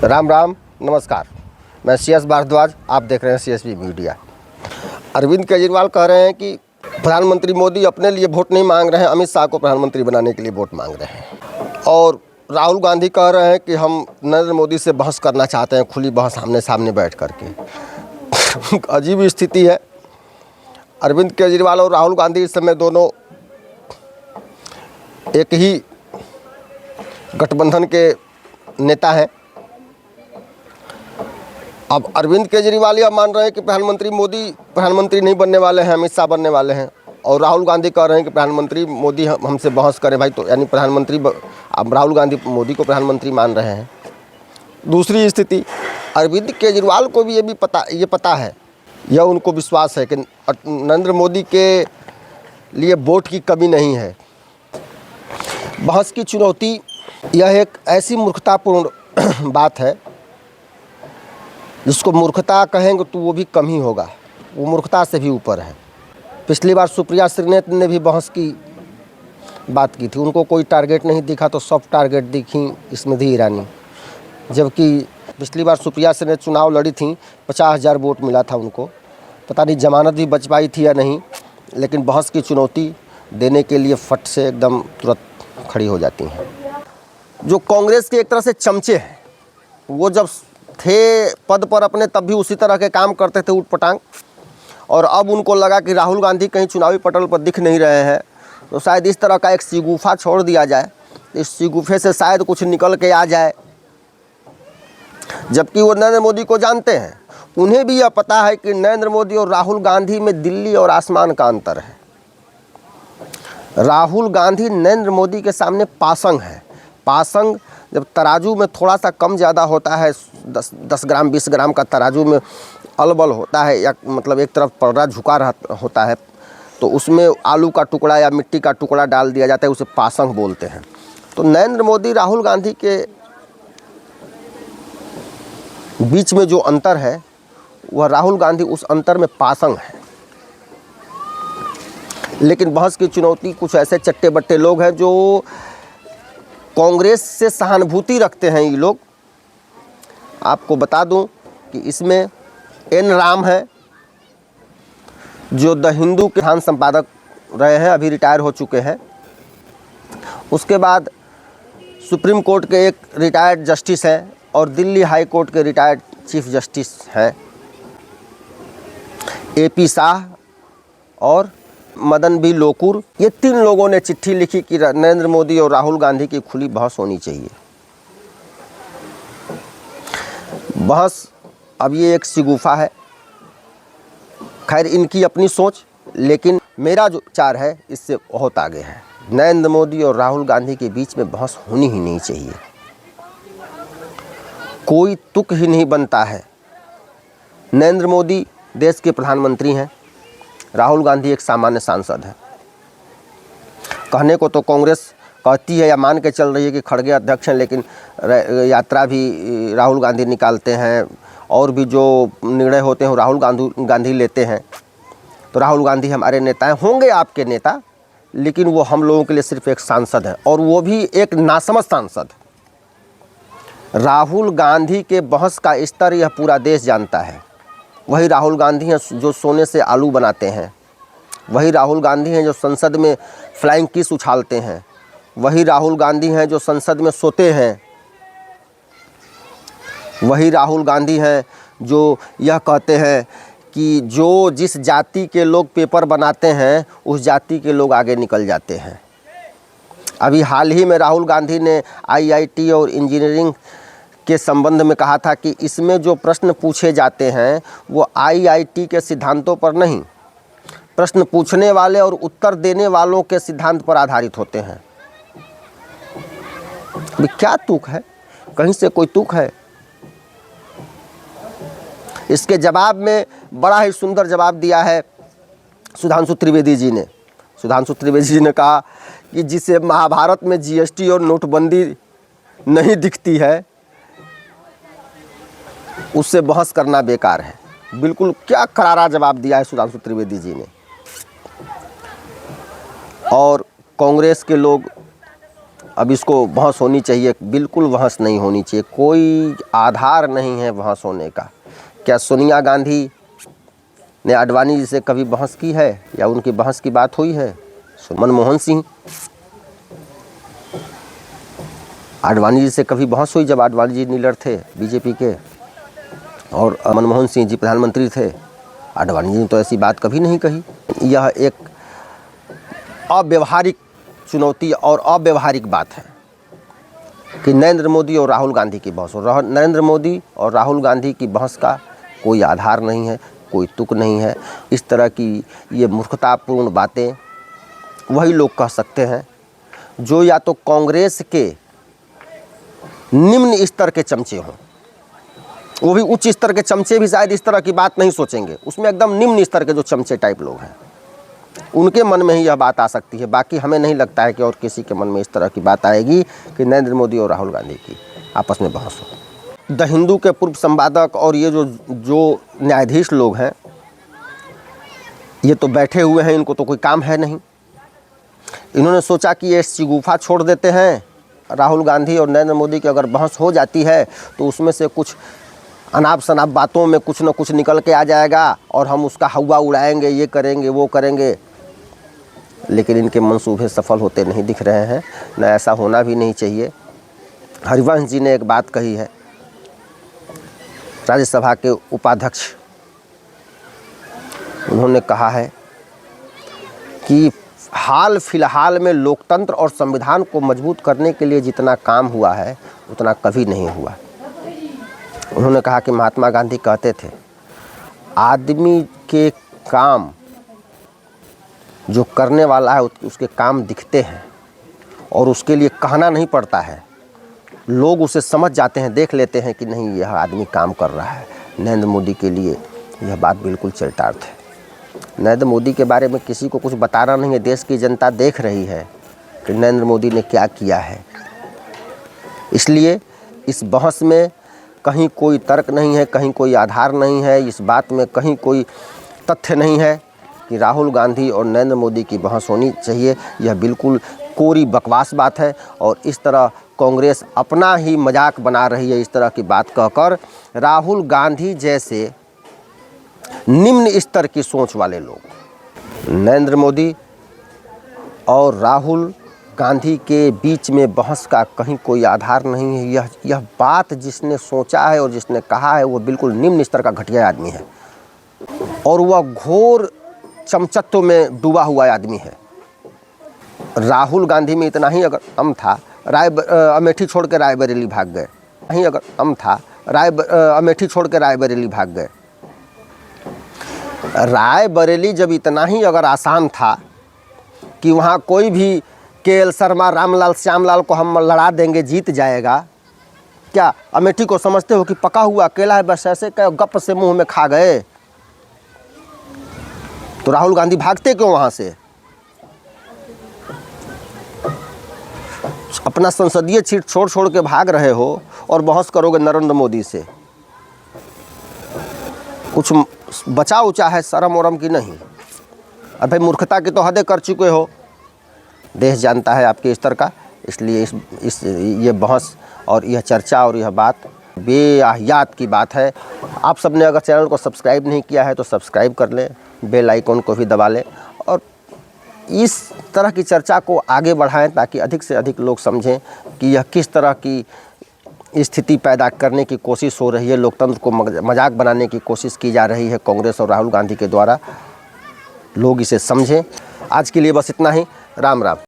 राम राम, नमस्कार। मैं CS भारद्वाज, आप देख रहे हैं CSB मीडिया। अरविंद केजरीवाल कह रहे हैं कि प्रधानमंत्री मोदी अपने लिए वोट नहीं मांग रहे हैं, अमित शाह को प्रधानमंत्री बनाने के लिए वोट मांग रहे हैं। और राहुल गांधी कह रहे हैं कि हम नरेंद्र मोदी से बहस करना चाहते हैं, खुली बहस आमने सामने बैठ करके। अजीब स्थिति है। अरविंद केजरीवाल और राहुल गांधी इस समय दोनों एक ही गठबंधन के नेता हैं। अब अरविंद केजरीवाल यह मान रहे हैं कि प्रधानमंत्री मोदी प्रधानमंत्री नहीं बनने वाले हैं, अमित शाह बनने वाले हैं। और राहुल गांधी कह रहे हैं कि प्रधानमंत्री मोदी हमसे बहस करें भाई, तो यानी प्रधानमंत्री अब राहुल गांधी मोदी को प्रधानमंत्री मान रहे हैं। दूसरी स्थिति, अरविंद केजरीवाल को भी ये पता है, यह उनको विश्वास है कि नरेंद्र मोदी के लिए वोट की कमी नहीं है। बहस की चुनौती यह एक ऐसी मूर्खतापूर्ण बात है जिसको मूर्खता कहेंगे तो वो भी कम ही होगा, वो मूर्खता से भी ऊपर है। पिछली बार सुप्रिया श्रीनेत ने भी बहस की बात की थी, उनको कोई टारगेट नहीं दिखा तो सब टारगेट दिखी स्मृति ईरानी। जबकि पिछली बार सुप्रिया श्रीनेत चुनाव लड़ी थी, 50,000 वोट मिला था उनको। पता नहीं जमानत भी बच पाई थी या नहीं, लेकिन बहस की चुनौती देने के लिए फट से एकदम तुरंत खड़ी हो जाती हैं। जो कांग्रेस के एक तरह से चमचे हैं, वो जब थे पद पर अपने तब भी उसी तरह के काम करते थे उटपटांग, और अब उनको लगा कि राहुल गांधी कहीं चुनावी पटल पर दिख नहीं रहे हैं तो शायद इस तरह का एक शगुफा छोड़ दिया जाए, इस शगुफे से शायद कुछ निकल के आ जाए। जबकि वो नरेंद्र मोदी को जानते हैं, उन्हें भी यह पता है कि नरेंद्र मोदी और राहुल गांधी में दिल्ली और आसमान का अंतर है। राहुल गांधी नरेंद्र मोदी के सामने पासंग है। पासंग जब तराजू में थोड़ा सा कम ज़्यादा होता है, 10 ग्राम 20 ग्राम का तराजू में अलबल होता है, या मतलब एक तरफ पर्रा झुका होता है, तो उसमें आलू का टुकड़ा या मिट्टी का टुकड़ा डाल दिया जाता है, उसे पासंग बोलते हैं। तो नरेंद्र मोदी राहुल गांधी के बीच में जो अंतर है, वह राहुल गांधी उस अंतर में पासंग है। लेकिन बहस की चुनौती कुछ ऐसे चट्टे बट्टे लोग हैं जो कांग्रेस से सहानुभूति रखते हैं। ये लोग, आपको बता दूं कि इसमें एन राम है, जो द हिंदू के प्रधान संपादक रहे हैं, अभी रिटायर हो चुके हैं। उसके बाद सुप्रीम कोर्ट के एक रिटायर्ड जस्टिस हैं और दिल्ली हाई कोर्ट के रिटायर्ड चीफ जस्टिस हैं AP शाह और मदन बी लोकुर। ये 3 लोगों ने चिट्ठी लिखी कि नरेंद्र मोदी और राहुल गांधी की खुली बहस होनी चाहिए। बहस अब ये एक शगुफा है, खैर इनकी अपनी सोच, लेकिन मेरा जो विचार है इससे बहुत आगे है। नरेंद्र मोदी और राहुल गांधी के बीच में बहस होनी ही नहीं चाहिए। कोई तुक ही नहीं बनता है। नरेंद्र मोदी देश के प्रधानमंत्री हैं, राहुल गांधी एक सामान्य सांसद है। कहने को तो कांग्रेस कहती है या मान के चल रही है कि खड़गे अध्यक्ष हैं, लेकिन यात्रा भी राहुल गांधी निकालते हैं और भी जो निर्णय होते हैं वो राहुल गांधी लेते हैं। तो राहुल गांधी हमारे नेता हैं, होंगे आपके नेता, लेकिन वो हम लोगों के लिए सिर्फ एक सांसद है, और वो भी एक नासमझ सांसद। राहुल गांधी के बहस का स्तर यह पूरा देश जानता है। वही राहुल गांधी हैं जो सोने से आलू बनाते हैं, वही राहुल गांधी हैं जो संसद में फ्लाइंग किस उछालते हैं, वही राहुल गांधी हैं जो संसद में सोते हैं, वही राहुल गांधी हैं जो यह कहते हैं कि जो जिस जाति के लोग पेपर बनाते हैं उस जाति के लोग आगे निकल जाते हैं। अभी हाल ही में राहुल गांधी ने IIT और इंजीनियरिंग के संबंध में कहा था कि इसमें जो प्रश्न पूछे जाते हैं वो IIT के सिद्धांतों पर नहीं, प्रश्न पूछने वाले और उत्तर देने वालों के सिद्धांत पर आधारित होते हैं। क्या तुक है? कहीं से कोई तुक है? इसके जवाब में बड़ा ही सुंदर जवाब दिया है सुधांशु त्रिवेदी जी ने। सुधांशु त्रिवेदी जी ने कहा कि जिसे महाभारत में GST और नोटबंदी नहीं दिखती है, उससे बहस करना बेकार है। बिल्कुल क्या करारा जवाब दिया है सुधांशु त्रिवेदी जी ने। और कांग्रेस के लोग अब इसको बहस होनी चाहिए, बिल्कुल बहस नहीं होनी चाहिए, कोई आधार नहीं है बहस होने का। क्या सोनिया गांधी ने आडवाणी जी से कभी बहस की है या उनकी बहस की बात हुई है? मनमोहन सिंह, आडवाणी जी से कभी बहस हुई जब आडवाणी जी लीडर थे बीजेपी के और मनमोहन सिंह जी प्रधानमंत्री थे? आडवाणी जी ने तो ऐसी बात कभी नहीं कही। यह एक अव्यवहारिक चुनौती और अव्यवहारिक बात है कि नरेंद्र मोदी और राहुल गांधी की बहस हो। नरेंद्र मोदी और राहुल गांधी की बहस का कोई आधार नहीं है, कोई तुक नहीं है। इस तरह की ये मूर्खतापूर्ण बातें वही लोग कह सकते हैं जो या तो कांग्रेस के निम्न स्तर के चमचे हों, वो भी उच्च स्तर के चमचे भी शायद इस तरह की बात नहीं सोचेंगे, उसमें एकदम निम्न स्तर के जो चमचे टाइप लोग हैं उनके मन में ही यह बात आ सकती है। बाकी हमें नहीं लगता है कि और किसी के मन में इस तरह की बात आएगी कि नरेंद्र मोदी और राहुल गांधी की आपस में बहस हो। द हिंदू के पूर्व संपादक और ये जो न्यायाधीश लोग हैं ये तो बैठे हुए हैं, इनको तो कोई काम है नहीं। इन्होंने सोचा कि ये शिगुफा छोड़ देते हैं, राहुल गांधी और नरेंद्र मोदी की अगर बहस हो जाती है तो उसमें से कुछ अनाप शनाप बातों में कुछ न कुछ निकल के आ जाएगा और हम उसका हवा उड़ाएंगे, ये करेंगे वो करेंगे। लेकिन इनके मंसूबे सफल होते नहीं दिख रहे हैं, न ऐसा होना भी नहीं चाहिए। हरिवंश जी ने एक बात कही है, राज्यसभा के उपाध्यक्ष, उन्होंने कहा है कि हाल फिलहाल में लोकतंत्र और संविधान को मजबूत करने के लिए जितना काम हुआ है उतना कभी नहीं हुआ। उन्होंने कहा कि महात्मा गांधी कहते थे आदमी के काम जो करने वाला है उसके काम दिखते हैं और उसके लिए कहना नहीं पड़ता है, लोग उसे समझ जाते हैं, देख लेते हैं कि नहीं यह आदमी काम कर रहा है। नरेंद्र मोदी के लिए यह बात बिल्कुल चरितार्थ है। नरेंद्र मोदी के बारे में किसी को कुछ बताना नहीं है, देश की जनता देख रही है कि नरेंद्र मोदी ने क्या किया है। इसलिए इस बहस में कहीं कोई तर्क नहीं है, कहीं कोई आधार नहीं है, इस बात में कहीं कोई तथ्य नहीं है कि राहुल गांधी और नरेंद्र मोदी की बहस होनी चाहिए। यह बिल्कुल कोरी बकवास बात है और इस तरह कांग्रेस अपना ही मजाक बना रही है। इस तरह की बात कहकर राहुल गांधी जैसे निम्न स्तर की सोच वाले लोग, नरेंद्र मोदी और राहुल गांधी के बीच में बहस का कहीं कोई आधार नहीं है। यह बात जिसने सोचा है और जिसने कहा है वो बिल्कुल निम्न स्तर का घटिया आदमी है और वह घोर चमचत्व में डूबा हुआ आदमी है। राहुल गांधी में इतना ही अगर दम था, अमेठी छोड़ के रायबरेली भाग गए। नहीं अगर दम था, अमेठी छोड़ के रायबरेली भाग गए। रायबरेली जब इतना ही अगर आसान था कि वहाँ कोई भी केएल शर्मा, रामलाल, श्यामलाल को हम लड़ा देंगे, जीत जाएगा, क्या अमेठी को समझते हो कि पका हुआ केला है, बस ऐसे गप से मुंह में खा गए? तो राहुल गांधी भागते क्यों वहाँ से? अपना संसदीय सीट छोड़ के भाग रहे हो और बहस करोगे नरेंद्र मोदी से। कुछ बचा उचा है शर्म वरम की नहीं? अब भाई मूर्खता की तो हदें कर चुके हो। देश जानता है आपके स्तर का, इसलिए ये बहस और यह चर्चा और यह बात बेआहियात की बात है। आप सबने अगर चैनल को सब्सक्राइब नहीं किया है तो सब्सक्राइब कर लें, बेल आइकन को भी दबा लें और इस तरह की चर्चा को आगे बढ़ाएं ताकि अधिक से अधिक लोग समझें कि यह किस तरह की स्थिति पैदा करने की कोशिश हो रही है, लोकतंत्र को मजाक बनाने की कोशिश की जा रही है कांग्रेस और राहुल गांधी के द्वारा। लोग इसे समझें। आज के लिए बस इतना ही। राम राम।